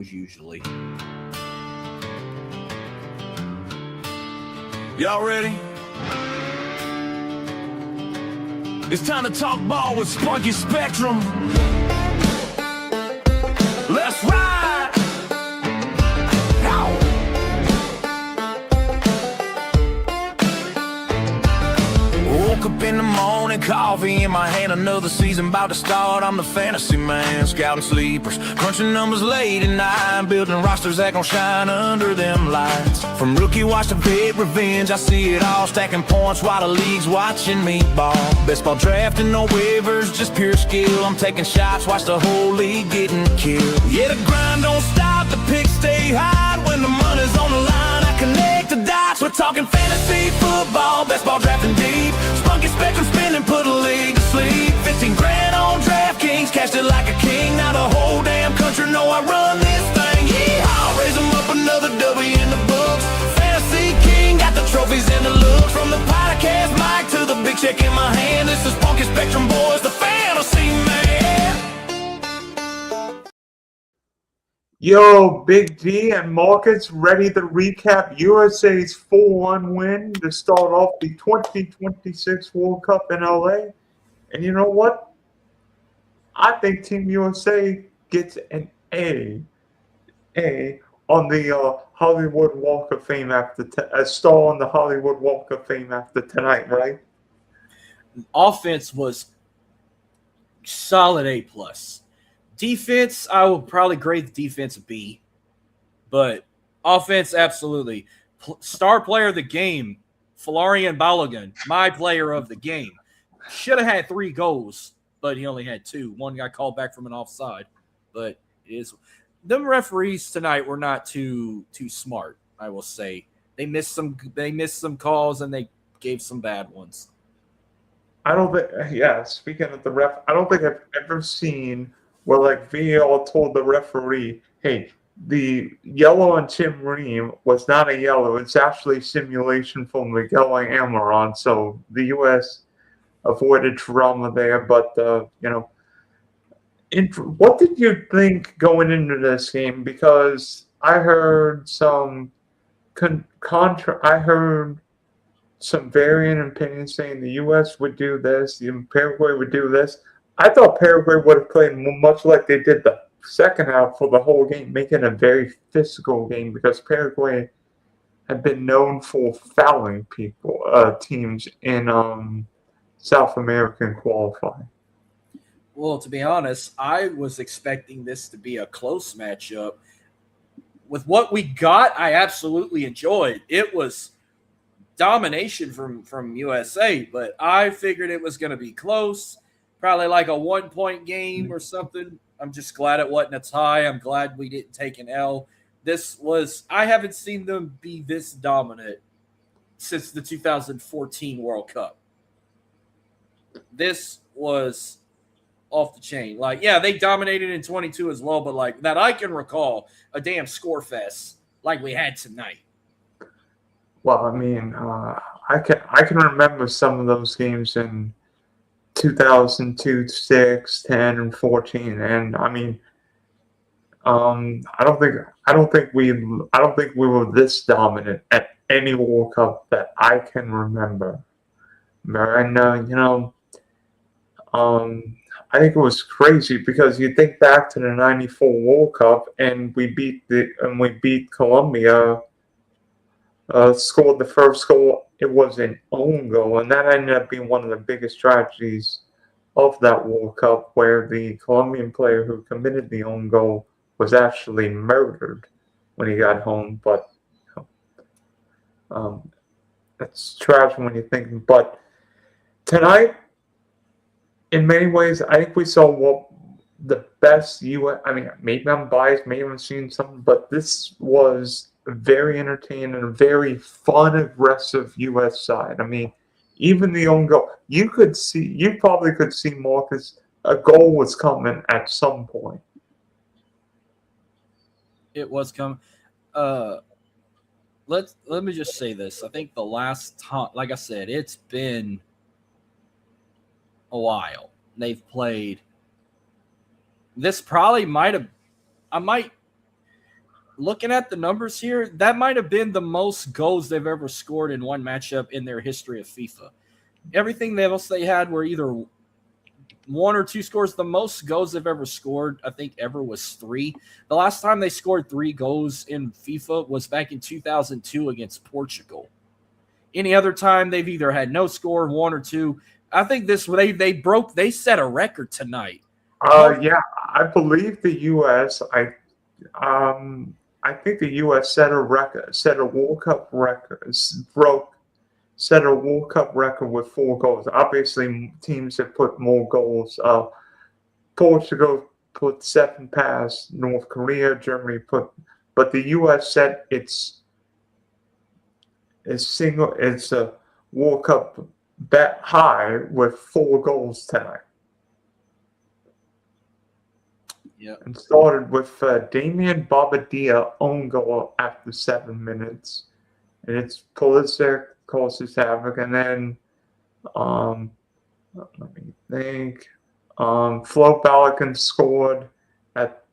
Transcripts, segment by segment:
usually. Y'all ready? It's time to talk ball with Spunky Spectrum. Let's ride! Ow. Woke up in the morning, coffee in my hand, another season about to start. I'm the fantasy man, scouting sleepers, crunching numbers late at night, building rosters that gon' shine under them lights. From rookie watch to big revenge, I see it all, stacking points while the league's watching me ball. Best ball drafting, no waivers, just pure skill. I'm taking shots, watch the whole league getting killed. Yeah, the grind don't stop, the picks stay high. When the money's on the line, I connect the dots. We're talking fantasy football, best ball drafting deep. Spunky Spectrum spinning, put a league to sleep. 15 grand on DraftKings, cashed it like a king. Now the whole damn country know I run this thing. Yeehaw, raise them up, another W in the books. Fantasy king, got the trophies and the looks. From the podcast mic to the big check in my hand, this is Spunky Spectrum boys, the fantasy man. Yo, Big D and Marcus ready to recap USA's 4-1 win to start off the 2026 World Cup in LA. And you know what? I think Team USA gets an A on the Hollywood Walk of Fame after a star on the Hollywood Walk of Fame after tonight, right? Offense was solid A+. Defense, I will probably grade the defense a B, but offense, absolutely. Star player of the game, Florian Balogun, my player of the game. Should have had 3 goals, but he only had 2. One got called back from an offside, but it is. Them referees tonight were not too smart, I will say. They missed some calls and they gave some bad ones. I don't think. Yeah, speaking of the ref, I don't think I've ever seen where like VAR told the referee, hey, the yellow on Tim Ream was not a yellow. It's actually simulation from Miguel Almiron. So the U.S. avoided drama there. But, what did you think going into this game? Because I heard some some varying opinions saying the U.S. would do this, the Paraguay would do this. I thought Paraguay would have played much like they did the second half for the whole game, making a very physical game because Paraguay had been known for fouling teams in South American qualifying. Well, to be honest, I was expecting this to be a close matchup. With what we got, I absolutely enjoyed. It was domination from USA, but I figured it was going to be close. Probably like a 1-point game or something. I'm just glad it wasn't a tie. I'm glad we didn't take an L. I haven't seen them be this dominant since the 2014 World Cup. This was off the chain. Like, yeah, they dominated in 22 as well, but like that I can recall a damn score fest like we had tonight. Well, I mean, I can remember some of those games in 2002, 6, 10, and 14, and I mean, I don't think we were this dominant at any World Cup that I can remember. And I think it was crazy because you think back to the '94 World Cup and we beat Colombia. Scored the first goal. It was an own goal, and that ended up being one of the biggest tragedies of that World Cup, where the Colombian player who committed the own goal was actually murdered when he got home. But that's tragic when you think. But tonight, in many ways, I think we saw what the best U.S. I mean, maybe I'm biased, maybe I'm seeing something, but this was very entertaining and a very fun, aggressive U.S. side. I mean, even the own goal, you probably could see, Marcus, a goal was coming at some point. It was coming. Let me just say this. I think the last time, like I said, it's been a while. They've played. This probably might have. looking at the numbers here, that might have been the most goals they've ever scored in one matchup in their history of FIFA. Everything else they had were either one or two scores. The most goals they've ever scored, I think, ever was 3. The last time they scored 3 goals in FIFA was back in 2002 against Portugal. Any other time, they've either had no score, 1 or 2. I think they set a record tonight. Yeah, I believe the U.S. I think the U.S. set a World Cup record, set a World Cup record with 4 goals. Obviously, teams have put more goals. Portugal put 7 past North Korea. Germany but the U.S. set its a World Cup bet high with 4 goals tonight. Yeah, and started with Damian Bobadilla own goal after 7 minutes, and it's Pulisic causes havoc, and then let me think, Flo Balogun scored at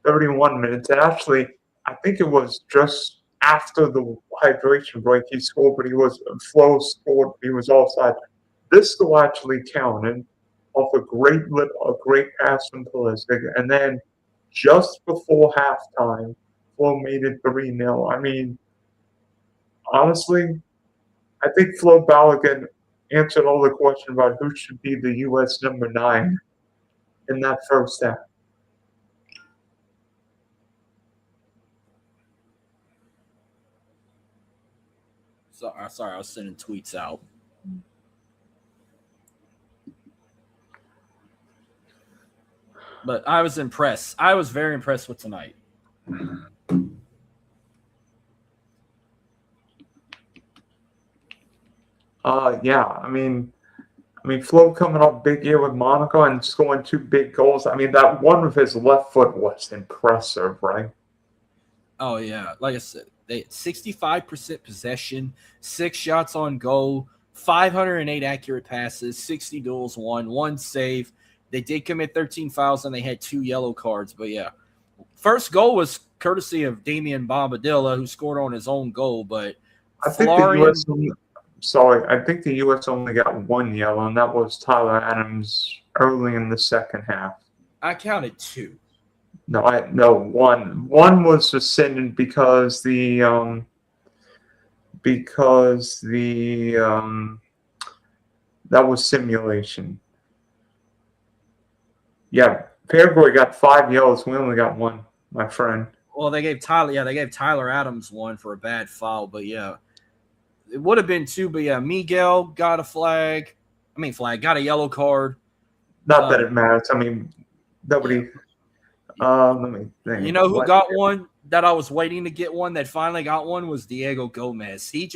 31 minutes, and actually I think it was just after the hydration break he scored, but Flo scored, he was offside. This goal actually counted off a great pass from Pulisic, and then just before halftime, Flo made it 3-0. I mean, honestly, I think Flo Balogun answered all the questions about who should be the U.S. number 9 in that first half. Sorry, I was sending tweets out. But I was impressed. I was very impressed with tonight. Yeah, I mean, Flo coming off big year with Monaco and scoring 2 big goals. I mean, that one with his left foot was impressive, right? Oh yeah, like I said, they had 65% possession, 6 shots on goal, 508 accurate passes, 60 duels won, 1 save. They did commit 13 fouls and they had 2 yellow cards. But yeah, first goal was courtesy of Damian Bobadilla, who scored on his own goal. But I think the U.S. only got 1 yellow, and that was Tyler Adams early in the second half. I counted 2. No, one. One was rescinded because that was simulation. Yeah, Paraguay got 5 yellows. We only got 1, my friend. Well, they gave Tyler Adams 1 for a bad foul, but yeah, it would have been 2. But yeah, Miguel got got a yellow card. Not that it matters. I mean, nobody. Let me think. You know who got one that I was waiting to get one that finally got one was Diego Gomez. He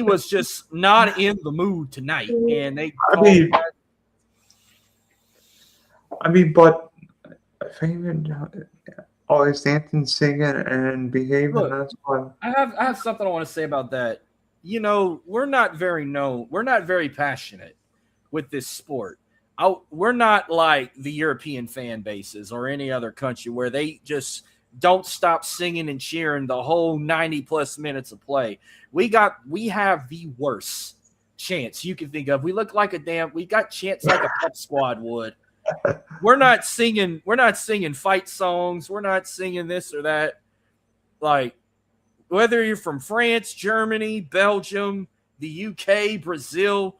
was just not in the mood tonight, and they. But always dancing, singing, and behaving. Look, that's fun. I have something I want to say about that. You know, we're not very passionate with this sport. We're not like the European fan bases or any other country where they just don't stop singing and cheering the whole 90+ minutes of play. We have the worst chants you can think of. We got chants like a pep squad would. We're not singing fight songs. We're not singing this or that. Like, whether you're from France, Germany, Belgium, the UK, Brazil,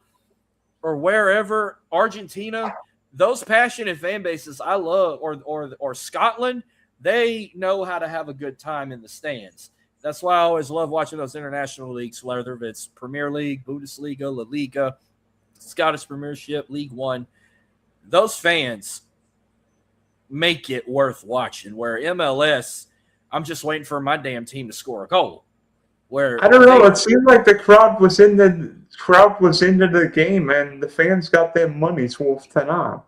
or wherever, Argentina, those passionate fan bases I love, or Scotland, they know how to have a good time in the stands. That's why I always love watching those international leagues, whether it's Premier League, Bundesliga, La Liga, Scottish Premiership, League One. Those fans make it worth watching. Where MLS, I'm just waiting for my damn team to score a goal. Where I don't know, it seemed like the crowd was into the game, and the fans got their money's worth tonight.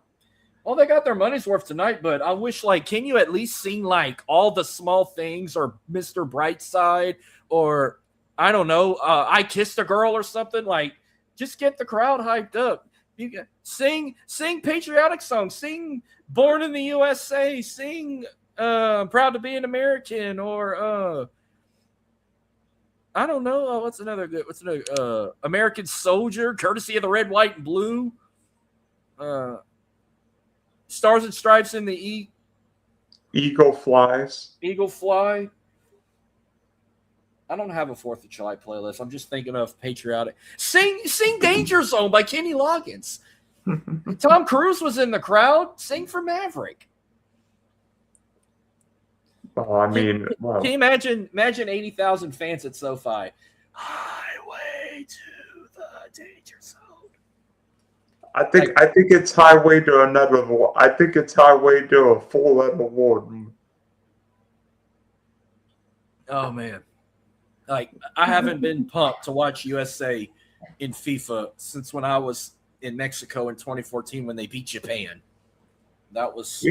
Well, they got their money's worth tonight, but I wish, can you at least sing all the small things, or Mr. Brightside, or I don't know, I Kissed a Girl or something? Just get the crowd hyped up. You got sing patriotic songs, sing "Born in the USA," sing "Proud to be an American," or I don't know. What's another good? What's another? American Soldier, courtesy of the Red, White, and Blue. Stars and Stripes in the Eagle Flies. Eagle Fly. I don't have a 4th of July playlist. I'm just thinking of patriotic. Sing Danger Zone by Kenny Loggins. Tom Cruise was in the crowd. Sing for Maverick. Oh, I mean, Can you imagine 80,000 fans at SoFi? Highway to the Danger Zone. I think it's highway to another award. I think it's highway to a full-letter award. Oh man. Like, I haven't been pumped to watch USA in FIFA since when I was in Mexico in 2014 when they beat Japan. That was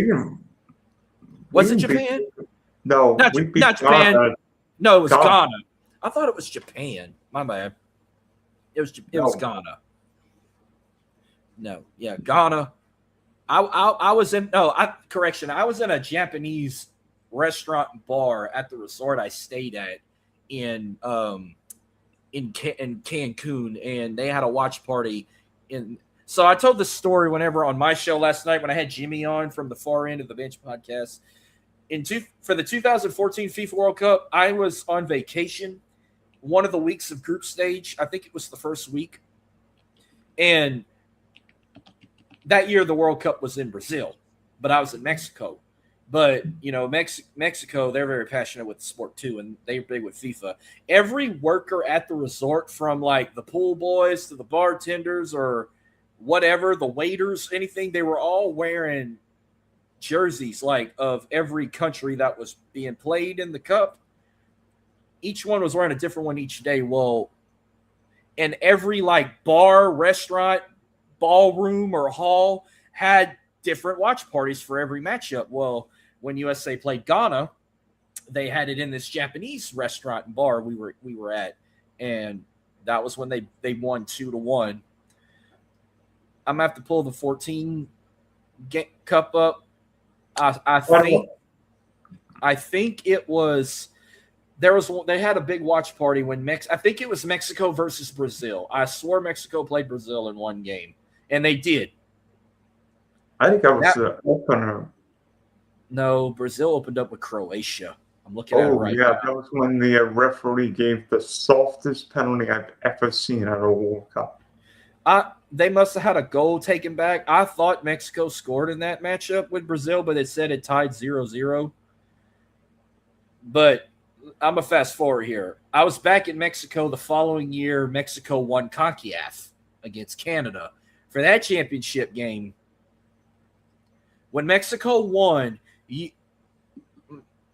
Was it Japan? No, not Japan. Ghana. No, it was Ghana. I thought it was Japan. My bad. It was Ghana. No, yeah, Ghana. I was in correction. I was in a Japanese restaurant and bar at the resort I stayed at in Cancun, and they had a watch party. So I told the story whenever on my show last night when I had Jimmy on from the Far End of the Bench podcast. For the 2014 FIFA World Cup, I was on vacation one of the weeks of group stage. I think it was the first week. And that year the World Cup was in Brazil, but I was in Mexico. But, Mexico, they're very passionate with the sport too, and they're big with FIFA. Every worker at the resort, from like the pool boys to the bartenders or whatever, the waiters, anything, they were all wearing jerseys like of every country that was being played in the cup. Each one was wearing a different one each day. Well, and every like bar, restaurant, ballroom, or hall had different watch parties for every matchup. Well, when USA played Ghana, they had it in this Japanese restaurant and bar we were at, and that was when they won 2-1. I'm gonna have to pull the 14 cup up. I think it was they had a big watch party when I think it was Mexico versus Brazil. I swore Mexico played Brazil in one game, and they did. I think that was the opener. No, Brazil opened up with Croatia. I'm looking at it right now. That was when the referee gave the softest penalty I've ever seen at a World Cup. They must have had a goal taken back. I thought Mexico scored in that matchup with Brazil, but it said it tied 0-0. But I'm going to fast forward here. I was back in Mexico the following year. Mexico won CONCACAF against Canada. For that championship game, when Mexico won,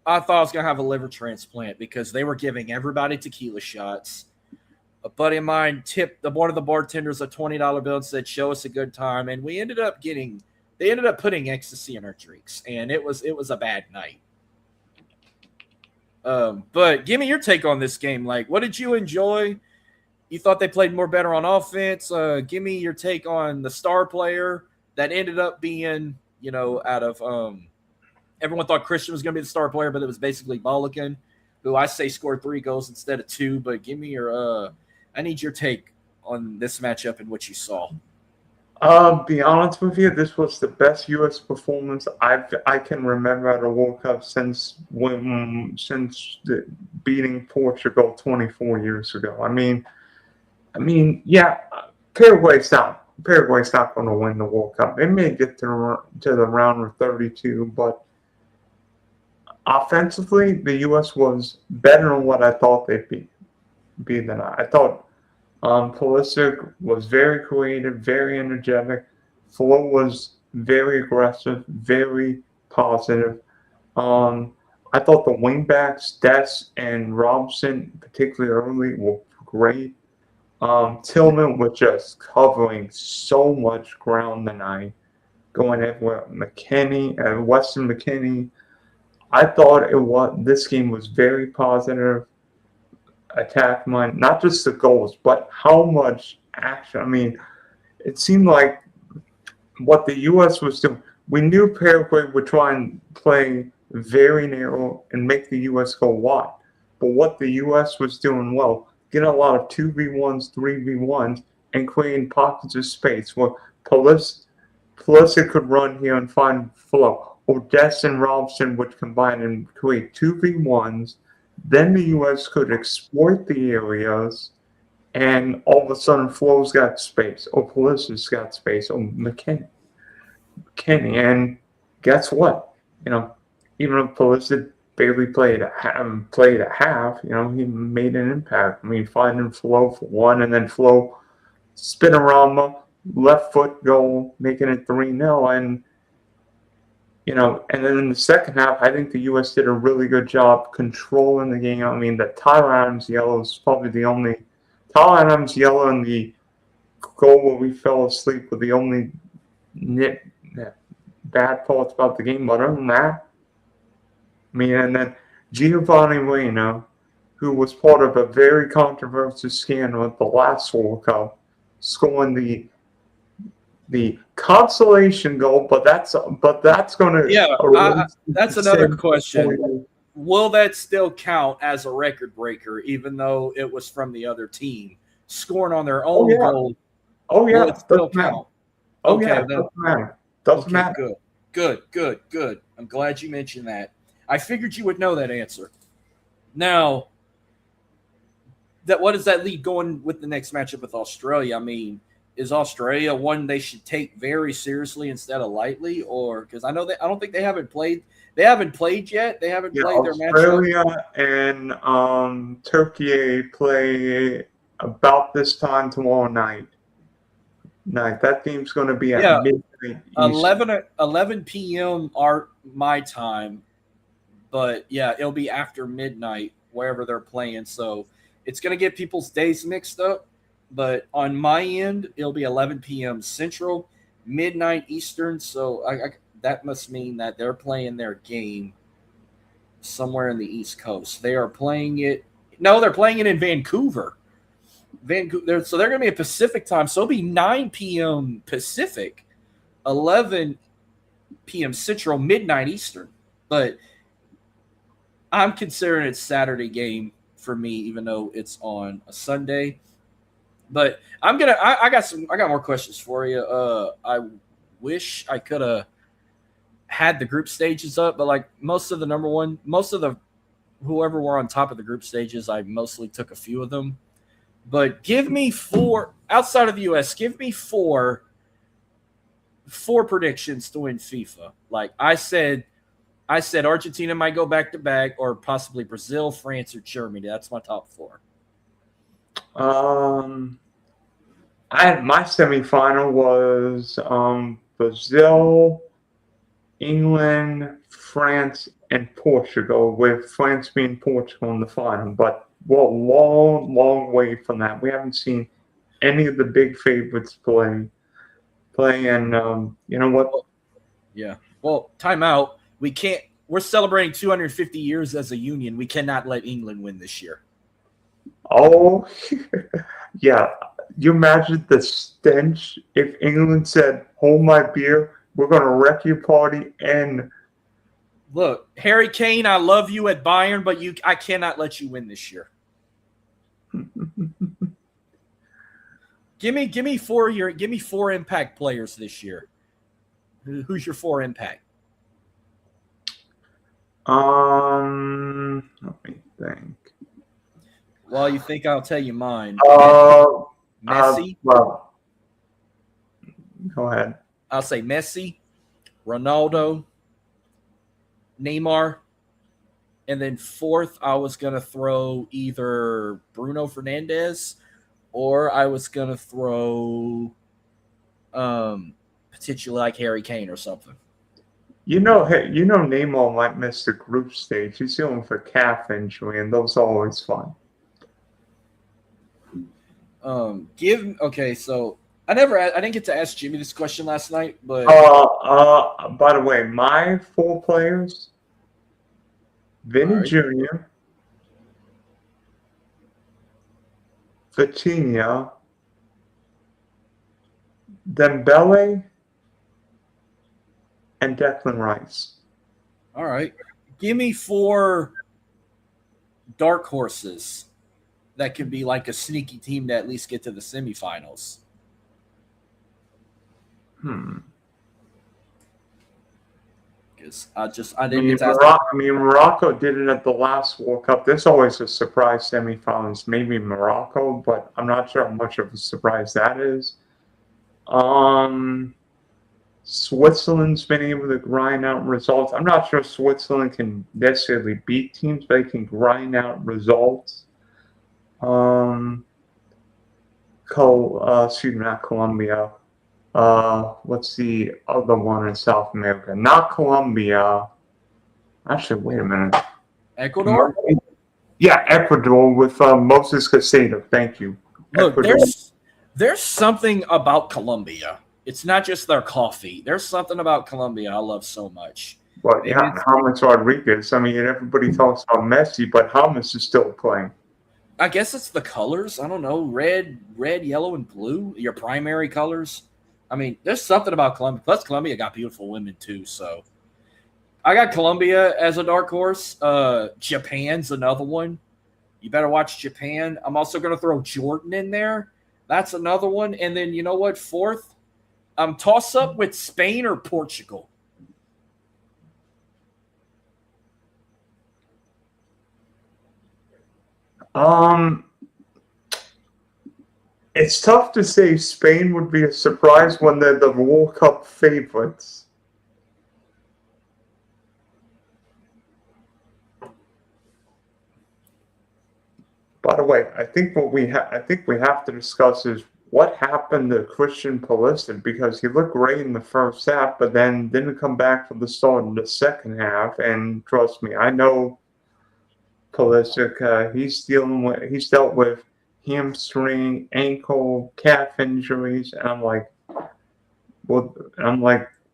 I thought I was going to have a liver transplant because they were giving everybody tequila shots. A buddy of mine tipped one of the bartenders a $20 bill and said, "Show us a good time." And they ended up putting ecstasy in our drinks, and it was a bad night. But give me your take on this game. Like, what did you enjoy? You thought they played better on offense. Give me your take on the star player that ended up being, out of everyone thought Christian was going to be the star player, but it was basically Balogun, who I say scored 3 goals instead of 2. But give me I need your take on this matchup and what you saw. Be honest with you, this was the best U.S. performance I can remember at a World Cup since beating Portugal 24 years ago. I mean, yeah, Paraguay's not going to win the World Cup. They may get to the round of 32, but offensively, the U.S. was better than what I thought they'd be than I thought. Pulisic was very creative, very energetic. Flo was very aggressive, very positive. I thought the wingbacks, Des and Robson, particularly early, were great. Tillman was just covering so much ground tonight, going everywhere. McKinney and Weston McKinney. I thought this game was very positive. Attack mind, not just the goals, but how much action. I mean, it seemed like what the U.S. was doing. We knew Paraguay would try and play very narrow and make the U.S. go wide. But what the U.S. was doing well, getting a lot of 2v1s, 3v1s, and creating pockets of space where Pulisic could run here and find flow. Odessa and Robson would combine and create 2v1s. Then the U.S. could exploit the areas, and all of a sudden Flo's got space, or Pulisic's got space, or McKenny. And guess what? Even if Pulisic barely played a half, he made an impact. I mean, finding Flo for one, and then Flo spin around left foot goal, making it 3-0, and then in the second half, I think the U.S. did a really good job controlling the game. I mean, the Tyler Adams yellow is probably the only Tyler Adams yellow and the goal where we fell asleep were the only bad parts about the game. But other than that, I mean, and then Giovanni Reina, who was part of a very controversial scandal at the last World Cup, scoring the consolation goal, but that's going to that's another question. Will that still count as a record breaker, even though it was from the other team scoring on their own goal? Oh yeah, will it still count? Oh yeah, doesn't matter. Doesn't matter. Good. I'm glad you mentioned that. I figured you would know that answer. Now, what does that lead going with the next matchup with Australia? I mean, is Australia one they should take very seriously instead of lightly, or because I don't think they haven't played. They haven't played yet. They haven't played their matchup. Australia and Turkey play about this time tomorrow night. That game's going to be at midnight. 11 p.m. my time, but it'll be after midnight wherever they're playing. So it's going to get people's days mixed up. But on my end, it'll be 11 p.m. Central, midnight Eastern. So that must mean that they're playing their game somewhere in the East Coast. They are playing it. No, they're playing it in Vancouver. So they're going to be a Pacific time. So it'll be 9 p.m. Pacific, 11 p.m. Central, midnight Eastern. But I'm considering it Saturday game for me, even though it's on a Sunday. But I got more questions for you. I wish I could have had the group stages up, but like most of the whoever were on top of the group stages, I mostly took a few of them. But give me four outside of the US. Give me four predictions to win FIFA. Like I said Argentina might go back to back, or possibly Brazil, France, or Germany. That's my top four. My semifinal was Brazil, England, France, and Portugal, with France being Portugal in the final. But we're a long, long way from that. We haven't seen any of the big favorites play. And you know what? Yeah. Well, timeout. We're celebrating 250 years as a union. We cannot let England win this year. Oh, yeah. You imagine the stench if England said, "Hold my beer, we're going to wreck your party." And look, Harry Kane, I love you at Bayern, but I cannot let you win this year. Give me four impact players this year. Who's your four impact? Let me think. Well, you think I'll tell you mine. Messi. Well, go ahead. I'll say Messi, Ronaldo, Neymar, and then fourth, I was gonna throw either Bruno Fernandes, or I was gonna throw, potentially like Harry Kane or something. Neymar might miss the group stage. He's dealing with a calf injury, and those are always fun. So I didn't get to ask Jimmy this question last night, but by the way, my four players: Vinny Jr., Vitinha, Dembele and Declan Rice. All right. Give me 4 dark horses that could be like a sneaky team to at least get to the semifinals. Because I didn't get to ask. Morocco did it at the last World Cup. There's always a surprise semifinals. Maybe Morocco, but I'm not sure how much of a surprise that is. Switzerland's been able to grind out results. I'm not sure Switzerland can necessarily beat teams, but they can grind out results. Not Colombia. What's the other one in South America? Not Colombia. Actually, wait a minute. Ecuador? Yeah, Ecuador with Moses Caicedo. Thank you. Look, there's something about Colombia. It's not just their coffee. There's something about Colombia I love so much. Well, yeah, James Rodriguez. I mean, everybody talks about Messi, but James is still playing. I guess it's the colors. I don't know. Red, yellow, and blue, your primary colors. I mean, there's something about Colombia. Plus, Colombia got beautiful women, too. So, I got Colombia as a dark horse. Japan's another one. You better watch Japan. I'm also going to throw Jordan in there. That's another one. And then, you know what? 4th, toss up with Spain or Portugal. It's tough to say Spain would be a surprise when they're the World Cup favorites. By the way, I think we have to discuss is what happened to Christian Pulisic, because he looked great in the first half, but then didn't come back for the start of the second half. And trust me, I know Pulisic. He's dealt with hamstring, ankle, calf injuries, and I'm like,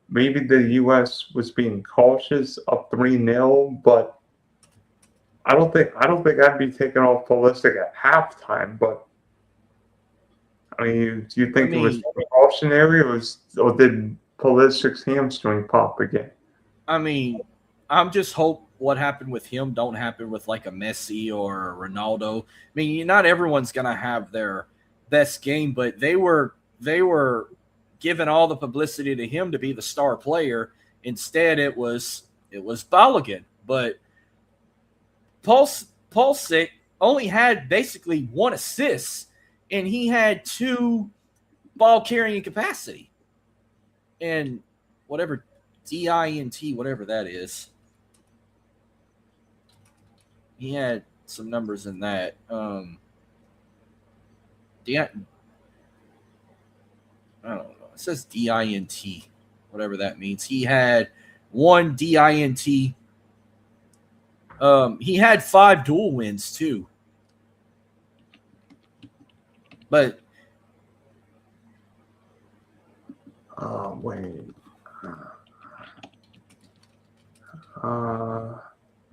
maybe the U.S. was being cautious up 3-0, but I don't think I'd be taking off Pulisic at halftime. But I mean, do you think it was precautionary, or did Pulisic's hamstring pop again? I mean, I'm just hope what happened with him don't happen with like a Messi or a Ronaldo. I mean, not everyone's gonna have their best game, but they were giving all the publicity to him to be the star player. Instead, it was Balogun. But Pulisic only had basically 1 assist, and he had 2 ball carrying capacity, and whatever DINT, whatever that is. He had some numbers in that. I don't know. It says DINT, whatever that means. He had 1 DINT. He had 5 dual wins too. But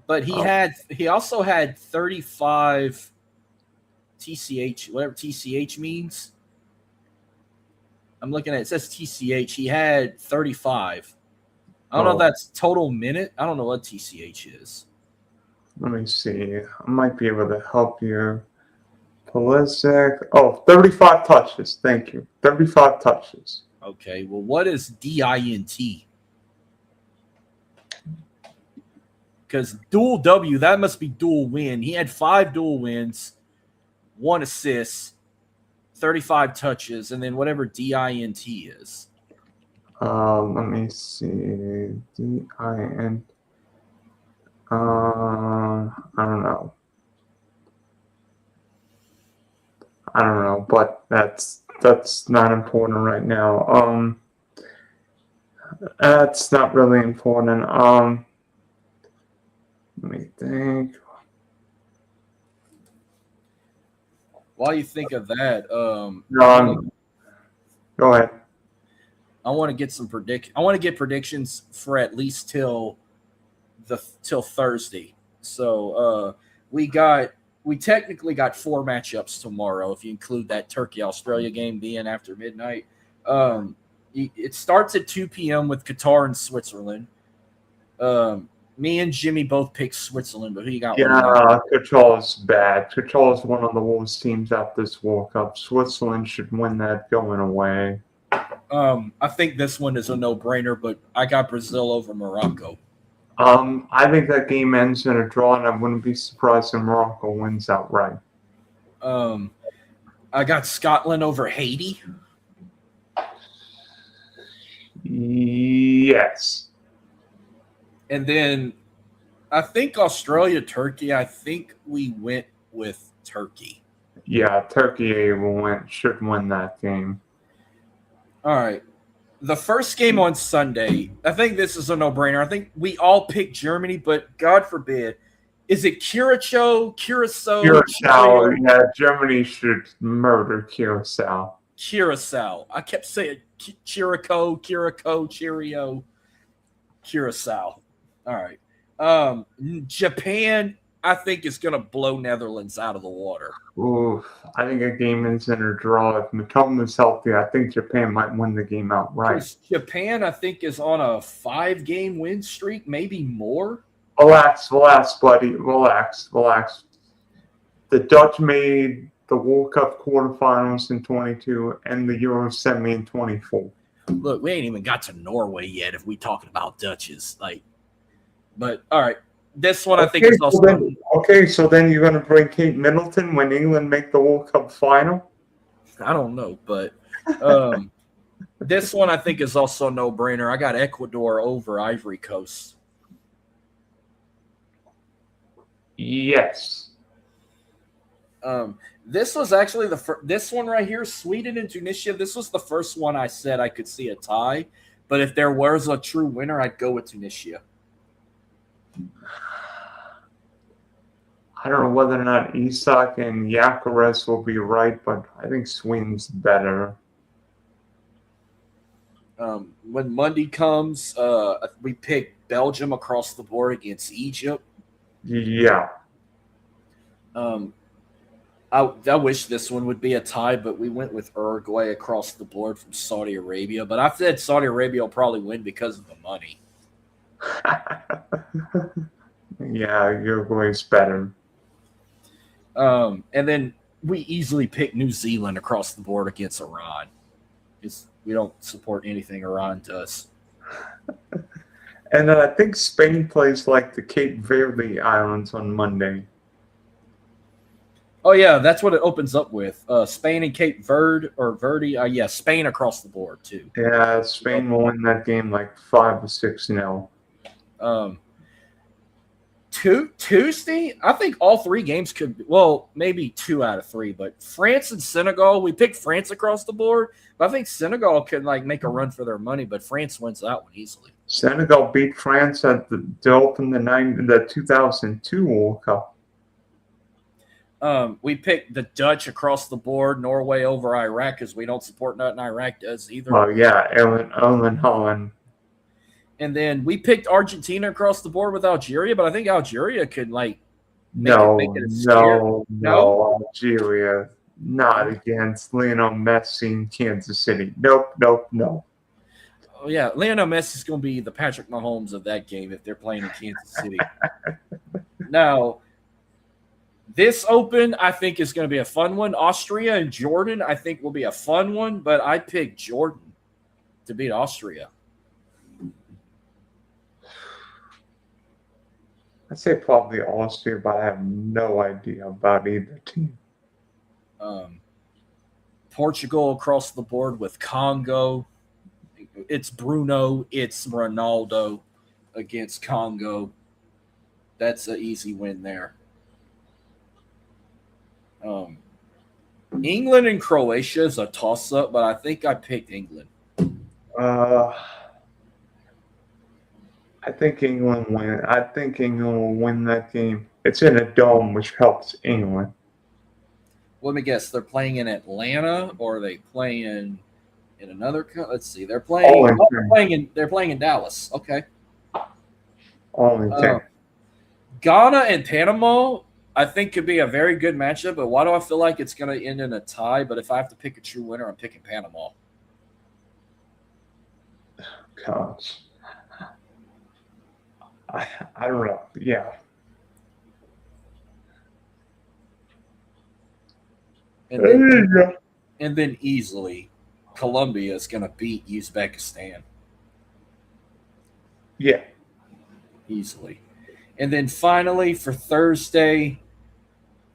but he also had 35 TCH, whatever TCH means. I'm looking at it says TCH. He had 35. I don't know if that's total minute. I don't know what TCH is. Let me see. I might be able to help you. Pulisic. 35 touches. Thank you. 35 touches. Okay. Well, what is DINT? Because dual W, that must be dual win. He had 5 dual wins, 1 assist, 35 touches, and then whatever DINT is. Let me see. DIN. I don't know, but that's not important right now. That's not really important. Let me think. While you think of that, go ahead. I want to get some I want to get predictions for at least till Thursday. So we technically got 4 matchups tomorrow if you include that Turkey-Australia game being after midnight. It starts at 2 p.m. with Qatar and Switzerland. Me and Jimmy both picked Switzerland, but who you got? Yeah, Qatar's bad. Qatar's one of the worst teams at this World Cup. Switzerland should win that going away. I think this one is a no-brainer, but I got Brazil over Morocco. I think that game ends in a draw, and I wouldn't be surprised if Morocco wins outright. I got Scotland over Haiti. Yes. And then I think Australia, Turkey. I think we went with Turkey. Yeah, Turkey should win that game. All right. The first game on Sunday, I think this is a no-brainer. I think we all picked Germany, but God forbid. Is it Curacao? Yeah, Germany should murder Curacao. I kept saying Curacao, Cheerio, Curacao. All right. Japan, I think, is going to blow Netherlands out of the water. Oof. I think a game ends in a draw. If Matoma's healthy, I think Japan might win the game outright. Japan, I think, is on a 5-game win streak, maybe more. Relax, buddy. Relax. The Dutch made the World Cup quarterfinals in 22 and the Euro semi in 24. Look, we ain't even got to Norway yet if we talking about Dutches. But all right. This one I think is also so then you're gonna bring Kate Middleton when England make the World Cup final? I don't know, but this one I think is also a no-brainer. I got Ecuador over Ivory Coast. Yes. This was actually this one right here, Sweden and Tunisia. This was the first one I said I could see a tie, but if there was a true winner, I'd go with Tunisia. I don't know whether or not Isak and Gyökeres will be right, but I think Sweden's better. When Monday comes, we pick Belgium across the board against Egypt. Yeah. I wish this one would be a tie, but we went with Uruguay across the board from Saudi Arabia. But I said Saudi Arabia will probably win because of the money. Yeah, Uruguay's better. And then we easily pick New Zealand across the board against Iran. We don't support anything Iran does. And then I think Spain plays like the Cape Verde Islands on Monday. Oh, yeah, that's what it opens up with. Spain and Cape Verde, or Verde. Yeah, Spain across the board, too. Yeah, Spain will win that game like 5 or 6-0. Tuesday, I think all 3 games could be, well, maybe 2 out of 3, but France and Senegal, we picked France across the board, but I think Senegal could make a run for their money, but France wins that one easily. Senegal beat France to open the 2002 World Cup. We picked the Dutch across the board, Norway over Iraq, because we don't support nothing Iraq does either. Oh, yeah, Erling Haaland. And then we picked Argentina across the board with Algeria, but I think Algeria could No, Algeria. Not against Lionel Messi in Kansas City. Nope. Oh, yeah, Lionel Messi's going to be the Patrick Mahomes of that game if they're playing in Kansas City. Now, this Open, I think, is going to be a fun one. Austria and Jordan, I think, will be a fun one, but I picked Jordan to beat Austria. I'd say probably Austria, but I have no idea about either team. Portugal across the board with Congo. It's Bruno, it's Ronaldo against Congo. That's an easy win there. England and Croatia is a toss-up, but I think I picked England. I think England win. I think England will win that game. It's in a dome, which helps England. Let me guess. They're playing in Atlanta, or are they playing in another? Let's see. They're playing. They're playing in Dallas. Okay. Ghana and Panama, I think, could be a very good matchup. But why do I feel like it's going to end in a tie? But if I have to pick a true winner, I'm picking Panama. Gosh. I don't know. Yeah. And then, and then easily, Colombia is going to beat Uzbekistan Yeah. easily. And then finally for Thursday, I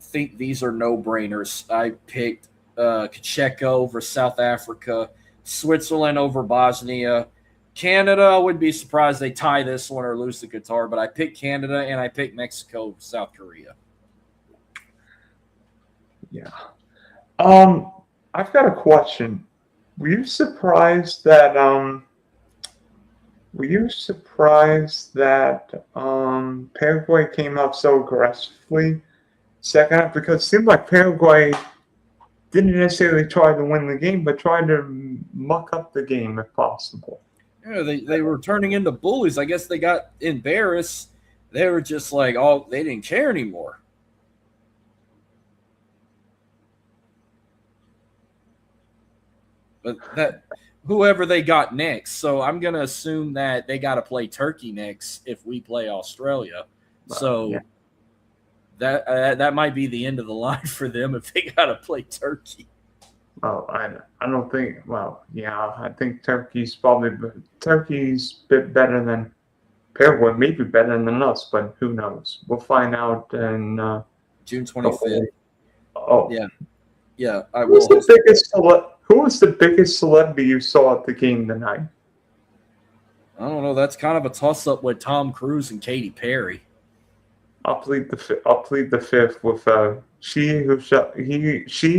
think these are no brainers. I picked Czechia over South Africa, Switzerland over Bosnia. Canada, I wouldn't be surprised they tie this one or lose to Qatar, but I picked Canada and I picked Mexico over South Korea. Yeah. I've got a question. Were you surprised that Paraguay came out so aggressively second half? Because it seemed like Paraguay didn't necessarily try to win the game, but tried to muck up the game if possible. Yeah, they were turning into bullies. I guess they got embarrassed. They were just like, oh, they didn't care anymore. But that whoever they got next, so I'm gonna assume that they got to play Turkey next if we play Australia. So yeah. that might be the end of the line for them if they got to play Turkey. Oh, I don't think. Well, yeah, I think Turkey's a bit better than Paraguay, maybe better than us, but who knows? We'll find out in June 25th. Oh, yeah. Who was the biggest celebrity you saw at the game tonight? I don't know. That's kind of a toss-up with Tom Cruise and Katy Perry. I'll plead the fifth with she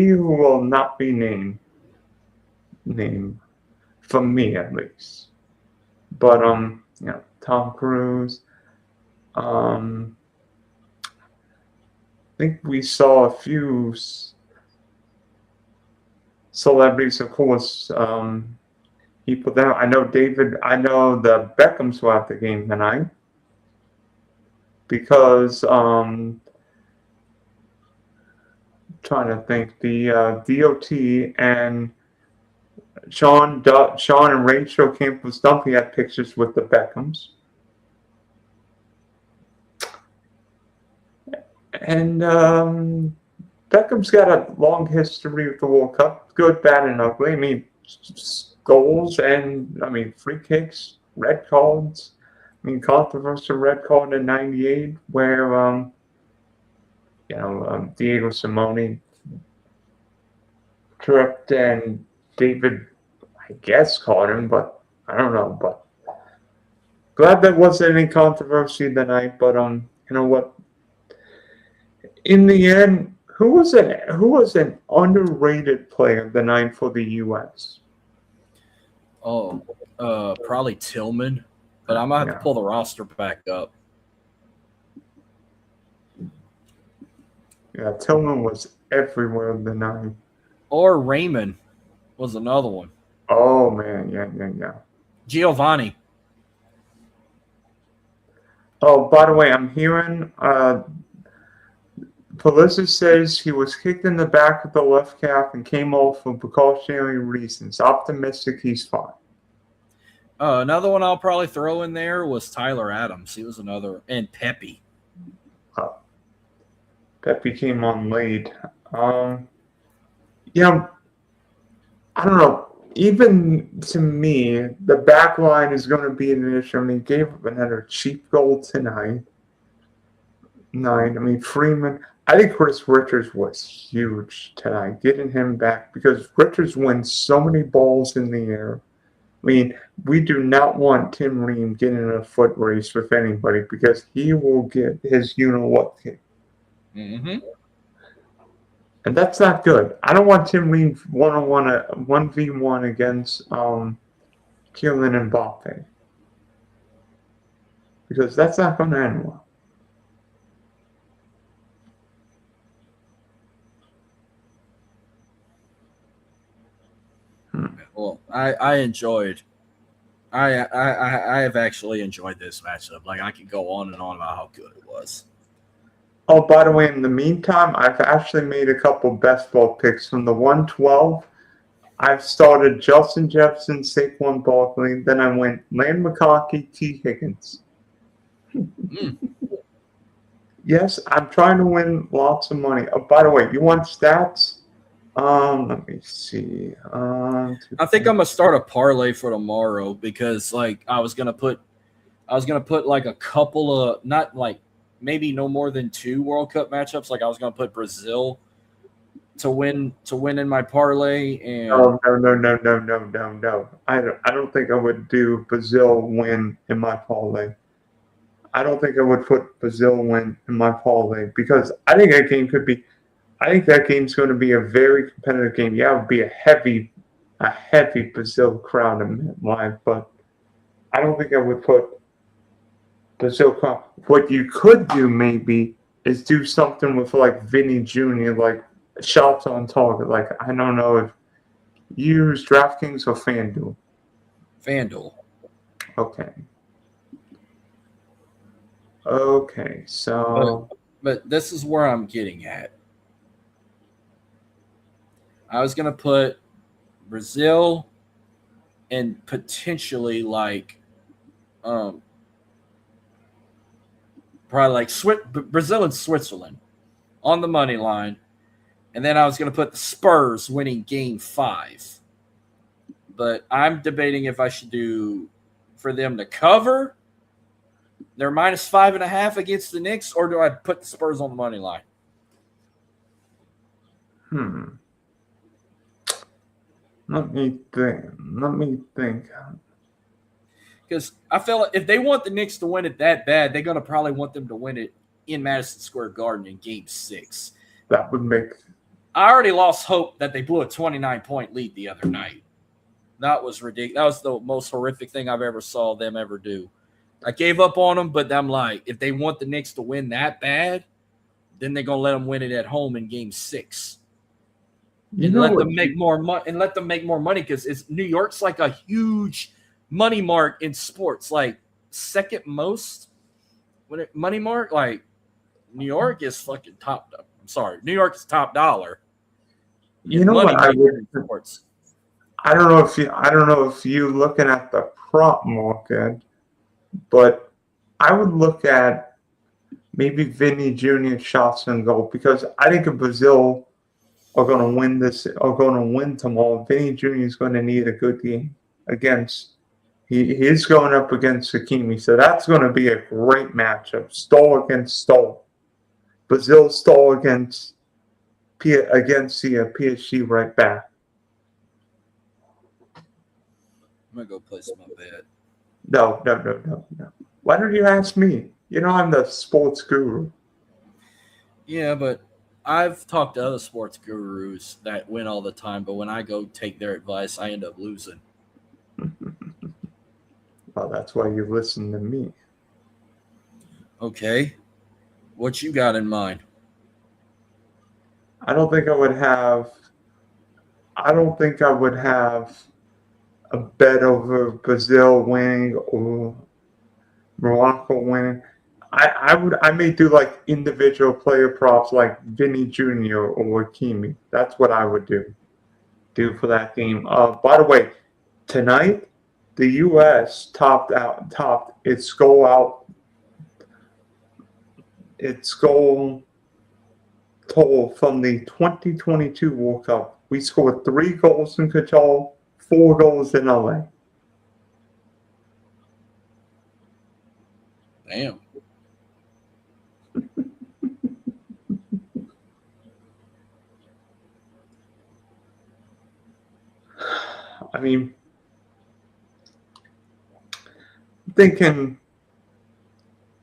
who will not be named from me at least. But Tom Cruise. I think we saw a few celebrities, of course. People there. I know the Beckhams were at the game tonight. Because trying to think, the DOT and Sean and Rachel Campbell's Dumpy had pictures with the Beckhams, and Beckham's got a long history with the World Cup, good, bad, and ugly. I mean, goals and free kicks, red cards. Controversial red card in '98 where, Diego Simone tripped and David, I guess, caught him, but I don't know. But glad there wasn't any controversy tonight. But you know what? In the end, who was an underrated player tonight for the U.S.? Oh, probably Tillman. But I'm going to have to pull the roster back up. Yeah, Tillman was everywhere tonight. Or Raymond was another one. Oh, man. Yeah. Giovanni. Oh, by the way, I'm hearing Pulisic says he was kicked in the back of the left calf and came off for precautionary reasons. Optimistic he's fine. Another one I'll probably throw in there was Tyler Adams. He was another, and Pepe. Pepe came on late. I don't know. Even to me, the back line is going to be an issue. He gave up another cheap goal tonight. Freeman. I think Chris Richards was huge tonight, getting him back because Richards wins so many balls in the air. We do not want Tim Ream getting in a foot race with anybody because he will get his you-know-what kick. Mm-hmm. And that's not good. I don't want Tim Ream 1v1 against Kylian Mbappe. Because that's not going to end well. Well, I enjoyed. I have actually enjoyed this matchup. Like I could go on and on about how good it was. Oh, by the way, in the meantime, I've actually made a couple best ball picks from the 112 I've started Justin Jefferson, Saquon Barkley. Then I went Land McConkey, T. Higgins. Yes, I'm trying to win lots of money. Oh, by the way, you want stats? Let me see. I think I'm gonna start a parlay for tomorrow because like I was gonna put like a couple of not like maybe no more than 2 World Cup matchups. Like I was gonna put Brazil to win in my parlay and No. I don't think I would do Brazil win in my parlay. I don't think I would put Brazil win in my parlay because I think that game could be. I think that game's going to be a very competitive game. Yeah, it would be a heavy Brazil crowd in live, but I don't think I would put Brazil crowd. What you could do maybe is do something with like Vinny Jr. like shots on target. Like I don't know if you use DraftKings or FanDuel. FanDuel. Okay, so but this is where I'm getting at. I was gonna put Brazil and potentially like probably like Brazil and Switzerland on the money line, and then I was gonna put the Spurs winning Game 5. But I'm debating if I should do for them to cover. They're -5.5 against the Knicks, or do I put the Spurs on the money line? Let me think. Because I feel like if they want the Knicks to win it that bad, they're going to probably want them to win it in Madison Square Garden in Game 6. That would make. I already lost hope that they blew a 29-point lead the other night. That was ridiculous. That was the most horrific thing I've ever saw them ever do. I gave up on them, but I'm like, if they want the Knicks to win that bad, then they're going to let them win it at home in Game 6. And let them make more money because it's New York's like a huge money mark in sports, like second most money mark. Like New York is fucking top. I'm sorry, New York is top dollar. You know what I would. Sports. I don't know if you looking at the prop market, but I would look at maybe Vinny Jr. shots and goal because I think if Brazil are going to win this, are going to win tomorrow, Vinny Jr. is going to need a good game against. He's going up against Hakimi, so that's going to be a great matchup. Stall against Stall. Brazil stall against the PSG right back. I'm going to go place my bet. No. Why don't you ask me? You know I'm the sports guru. Yeah, but I've talked to other sports gurus that win all the time, but when I go take their advice, I end up losing. Well, that's why you listen to me. Okay. What you got in mind? I don't think I would have a bet over Brazil winning or Morocco winning. I may do like individual player props like Vinny Jr. or Hakimi. That's what I would do for that game. By the way, tonight the U.S. topped its goal total from the 2022 World Cup. We scored 3 goals in Qatar, 4 goals in LA. Damn. I mean, thinking,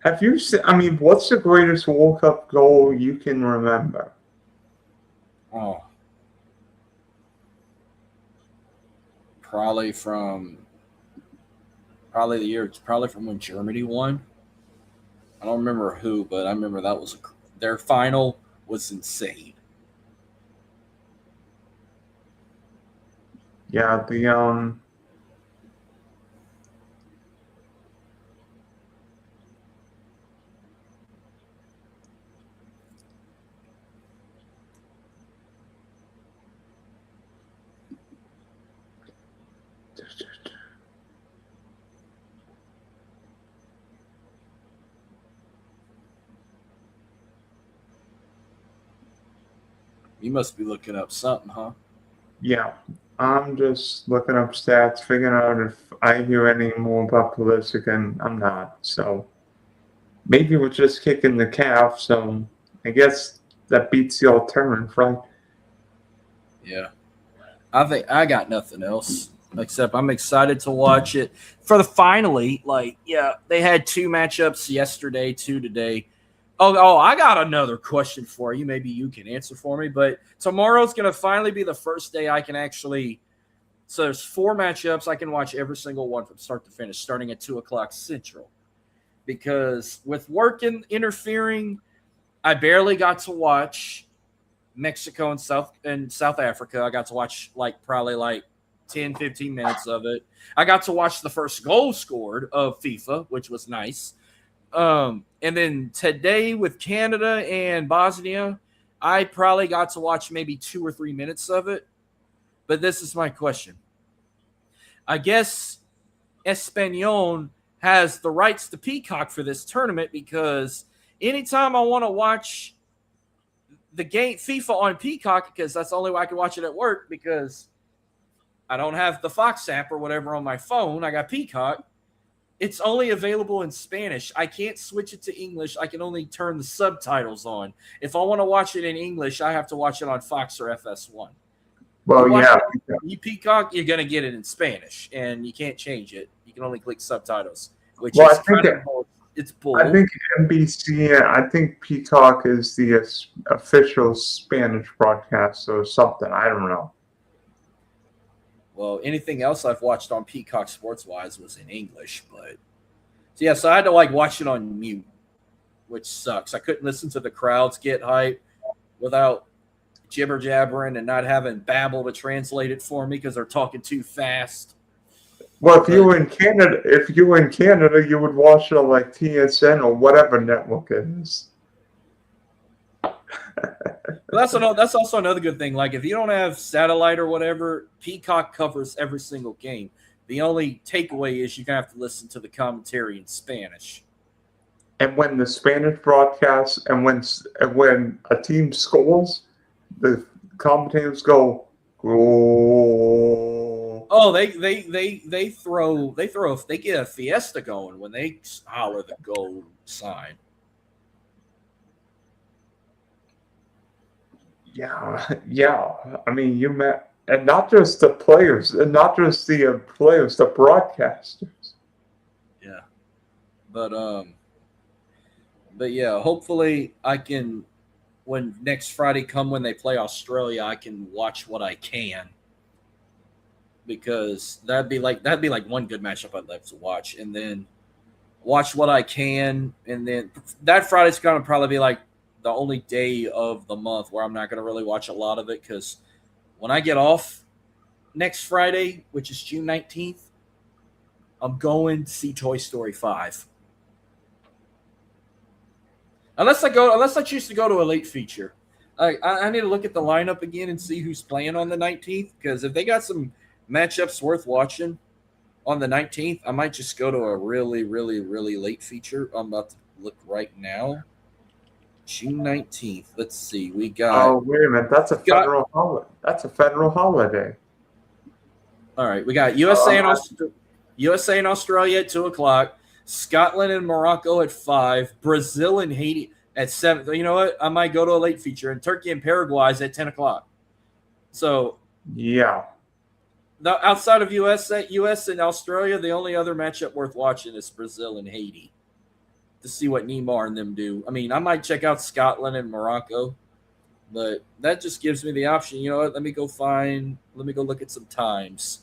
have you seen, I mean, what's the greatest World Cup goal you can remember? Oh. Probably from when Germany won. I don't remember who, but I remember that was their final was insane. Yeah, You must be looking up something, huh? Yeah, I'm just looking up stats, figuring out if I hear any more about Pulisic, and I'm not. So maybe we're just kicking the calf. So I guess that beats the alternative, right? Yeah. I think I got nothing else except I'm excited to watch it for the finally. Like, yeah, they had 2 matchups yesterday, 2 today. Oh, I got another question for you. Maybe you can answer for me. But tomorrow's going to finally be the first day I can actually. So there's 4 matchups. I can watch every single one from start to finish, starting at 2:00 Central. Because with work interfering, I barely got to watch Mexico and South Africa. I got to watch probably 10, 15 minutes of it. I got to watch the first goal scored of FIFA, which was nice. And then today with Canada and Bosnia, I probably got to watch maybe 2 or 3 minutes of it. But this is my question. I guess Espanol has the rights to Peacock for this tournament because anytime I want to watch the game FIFA on Peacock, because that's the only way I can watch it at work because I don't have the Fox app or whatever on my phone. I got Peacock. It's only available in Spanish. I can't switch it to English. I can only turn the subtitles on. If I want to watch it in English, I have to watch it on Fox or FS1. Well, yeah. You Peacock, you're going to get it in Spanish, and you can't change it. You can only click subtitles, which Well, is kind of it's bull. I think NBC, I think Peacock is the official Spanish broadcast or something. I don't know. Well, anything else I've watched on Peacock sports-wise was in English, but so I had to watch it on mute, which sucks. I couldn't listen to the crowds get hype without jibber jabbering and not having Babbel to translate it for me because they're talking too fast. Well, if you were in Canada, you would watch it on TSN or whatever network it is. That's also another good thing. Like if you don't have satellite or whatever, Peacock covers every single game. The only takeaway is you're gonna have to listen to the commentary in Spanish. And when the Spanish broadcast and when a team scores, the commentators go, "Goal." Oh, they get a fiesta going when they holler the goal sign. Yeah. I mean, and not just the players, and not just the players, the broadcasters. Yeah, but yeah, hopefully I can. When next Friday when they play Australia, I can watch what I can. Because that'd be like one good matchup I'd love to watch, and then watch what I can, and then that Friday's gonna probably be the only day of the month where I'm not gonna really watch a lot of it because when I get off next Friday, which is June 19th, I'm going to see Toy Story 5. Unless I choose to go to a late feature. I need to look at the lineup again and see who's playing on the 19th because if they got some matchups worth watching on the 19th, I might just go to a really, really, really late feature. I'm about to look right now. June 19th. Let's see. We got. Oh, wait a minute. That's a federal holiday. That's a federal holiday. All right. We got USA and Australia at 2:00. Scotland and Morocco at 5. Brazil and Haiti at 7. You know what? I might go to a late feature. And Turkey and Paraguay is at 10:00. So. Yeah. Outside of US and Australia, the only other matchup worth watching is Brazil and Haiti to see what Neymar and them do. I mean, I might check out Scotland and Morocco, but that just gives me the option. You know what? Let me go look at some times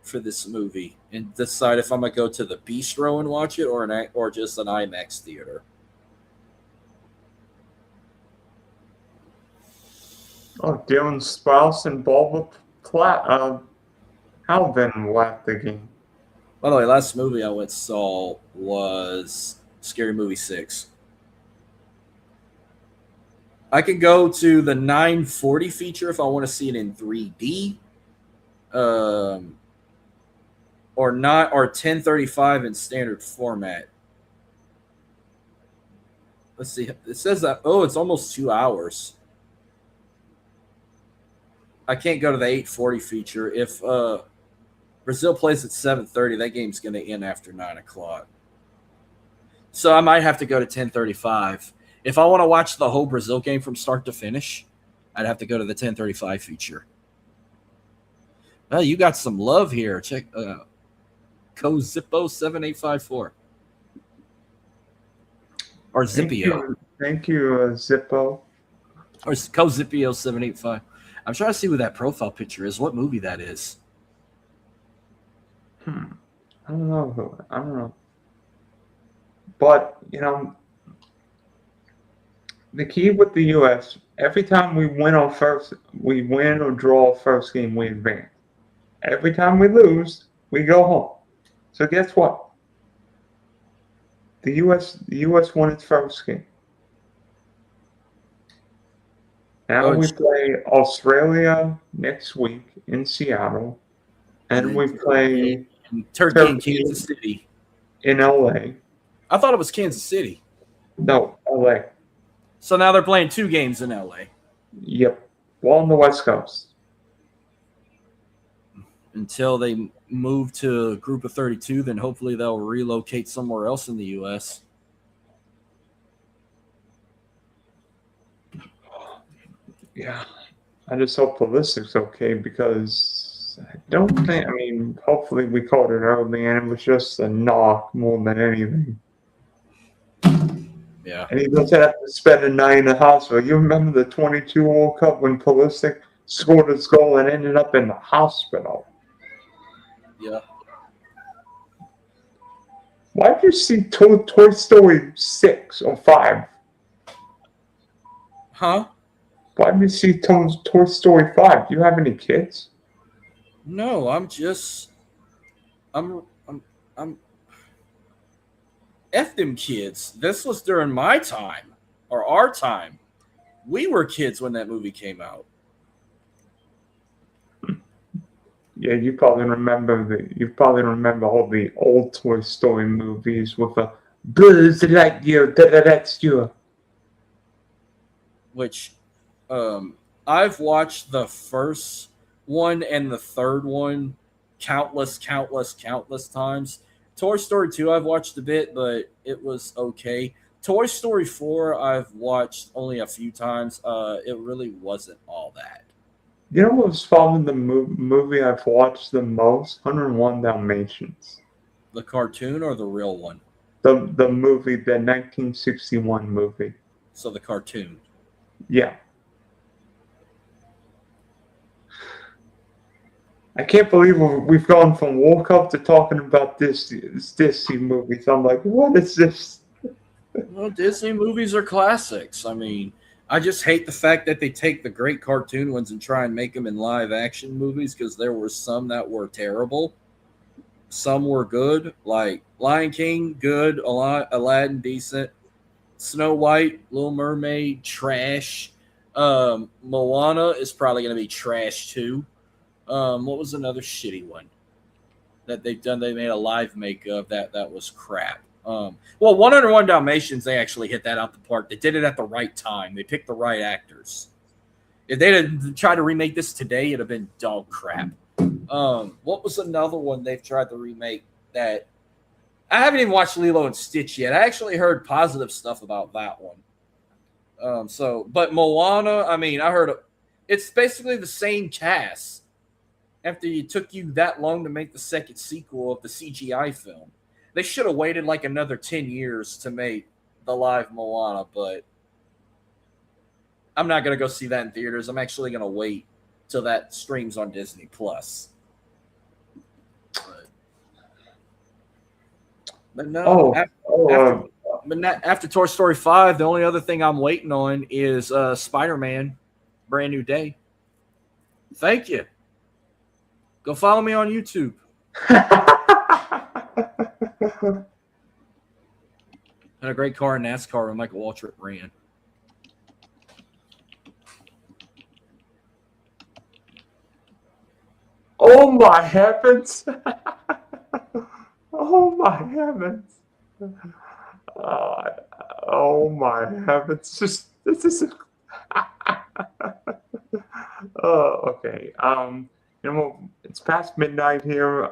for this movie and decide if I'm going to go to the Bistro and watch it or just an IMAX theater. Oh, Dylan Sprouse and Bulba Alvin left the game. By the way, last movie I went saw was Scary Movie 6. I can go to the 9:40 feature if I want to see it in 3D, or 10:35 in standard format. Let's see. It says that it's almost 2 hours. I can't go to the 8:40 feature. If Brazil plays at 7:30, that game's going to end after 9 o'clock. So I might have to go to 10:35. If I want to watch the whole Brazil game from start to finish, I'd have to go to the 10:35 feature. Well, you got some love here. Check Cozippo7854 or Zippio. Thank you, Zippo. Or Cozipio785. I'm trying to see who that profile picture is. What movie that is? I don't know. I don't know. But, the key with the U.S., every time we win or draw first game, we advance. Every time we lose, we go home. So guess what? The U.S. won its first game. Now we play Australia next week in Seattle, and we play Turkey and Kansas City in L.A. I thought it was Kansas City. No, L.A. So now they're playing 2 games in L.A. Yep, well on the West Coast. Until they move to a group of 32, then hopefully they'll relocate somewhere else in the U.S. Yeah, I just hope Pulisic's okay because I don't think, hopefully we called it early and it was just a knock more than anything. Yeah. And he doesn't have to spend a night in the hospital. You remember the 22 World Cup when Pulisic scored his goal and ended up in the hospital? Yeah. Why did you see Toy Story 6 or 5? Huh? Why did you see Toy Story 5? Do you have any kids? No, I'm F them kids. This was during my time or our time. We were kids when that movie came out. Yeah, you probably remember all the old Toy Story movies with a Buzz Lightyear, that's you. Which I've watched the first one and the third one countless times. Toy Story 2 I've watched a bit, but it was okay. Toy Story 4 I've watched only a few times. It really wasn't all that. You know what was following the movie I've watched the most? 101 Dalmatians. The cartoon or the real one? The movie, the 1961 movie. So the cartoon. Yeah. I can't believe we've gone from World Cup to talking about Disney movies. I'm like, what is this? Well, Disney movies are classics. I just hate the fact that they take the great cartoon ones and try and make them in live action movies because there were some that were terrible. Some were good, like Lion King, good, Aladdin, decent, Snow White, Little Mermaid, trash. Moana is probably going to be trash too. What was another shitty one that they've done? They made a live make of that was crap. 101 Dalmatians, they actually hit that out the park. They did it at the right time. They picked the right actors. If they had tried to remake this today, it'd have been dog crap. What was another one they've tried to remake that I haven't even watched Lilo and Stitch yet. I actually heard positive stuff about that one. But Moana, I heard it's basically the same cast after it took you that long to make the second sequel of the CGI film. They should have waited like another 10 years to make the live Moana, but I'm not going to go see that in theaters. I'm actually going to wait till that streams on Disney+. But no, after Toy Story 5, the only other thing I'm waiting on is Spider-Man, Brand New Day. Thank you. Go follow me on YouTube. Had a great car in NASCAR when Michael Waltrip ran. Oh my heavens! Oh my heavens! Oh my heavens! This is. Okay. It's past midnight here.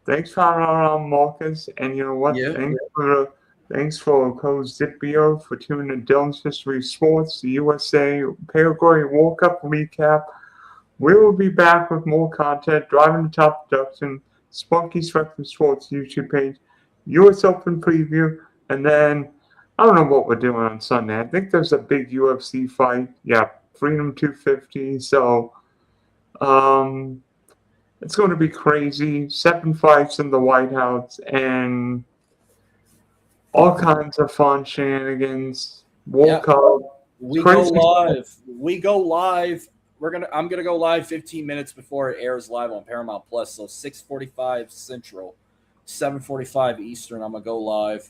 Thanks for on Marcus, and you know what? Yeah. Thanks for Coach Zipio for tuning in Dylan's History of Sports, the USA-Paraguay World Cup recap. We will be back with more content, driving the top production, Spunky Spectrum Sports YouTube page, US Open preview, and then I don't know what we're doing on Sunday. I think there's a big UFC fight. Yeah, Freedom 250. So, it's going to be crazy. 7 fights in the White House and all kinds of fun shenanigans. World Cup. We go live. I'm gonna go live 15 minutes before it airs live on Paramount Plus. So 6:45 Central, 7:45 Eastern. I'm gonna go live,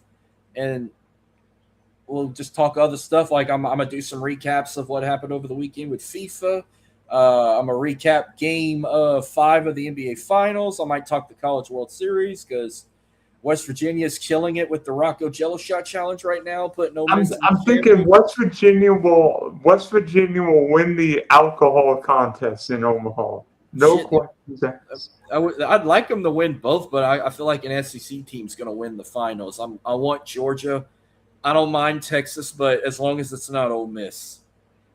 and we'll just talk other stuff. Like I'm gonna do some recaps of what happened over the weekend with FIFA. I'm gonna recap Game 5 of the NBA Finals. I might talk the College World Series because West Virginia is killing it with the Rocco Jello Shot Challenge right now. I'm thinking West Virginia will win the alcohol contest in Omaha. No questions asked. I'd like them to win both, but I feel like an SEC team's going to win the finals. I want Georgia. I don't mind Texas, but as long as it's not Ole Miss.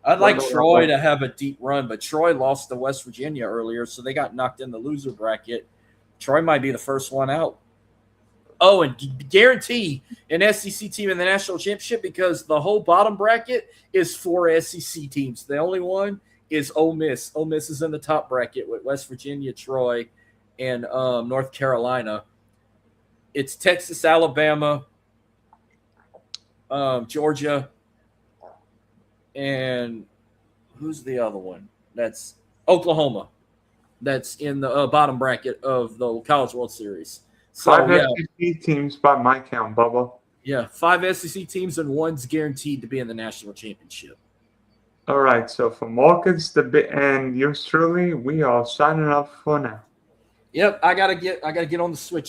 I'd like Troy to have a deep run, but Troy lost to West Virginia earlier, so they got knocked in the loser bracket. Troy might be the first one out. Oh, and guarantee an SEC team in the national championship because the whole bottom bracket is 4 SEC teams. The only one is Ole Miss. Ole Miss is in the top bracket with West Virginia, Troy, and North Carolina. It's Texas, Alabama, Georgia, and who's the other one? That's Oklahoma. That's in the bottom bracket of the College World Series. So, 5 SEC teams by my count, Bubba. Yeah, 5 SEC teams and one's guaranteed to be in the national championship. All right, so for Marcus and yours truly, we are signing up for now. Yep, I gotta get on the Switch.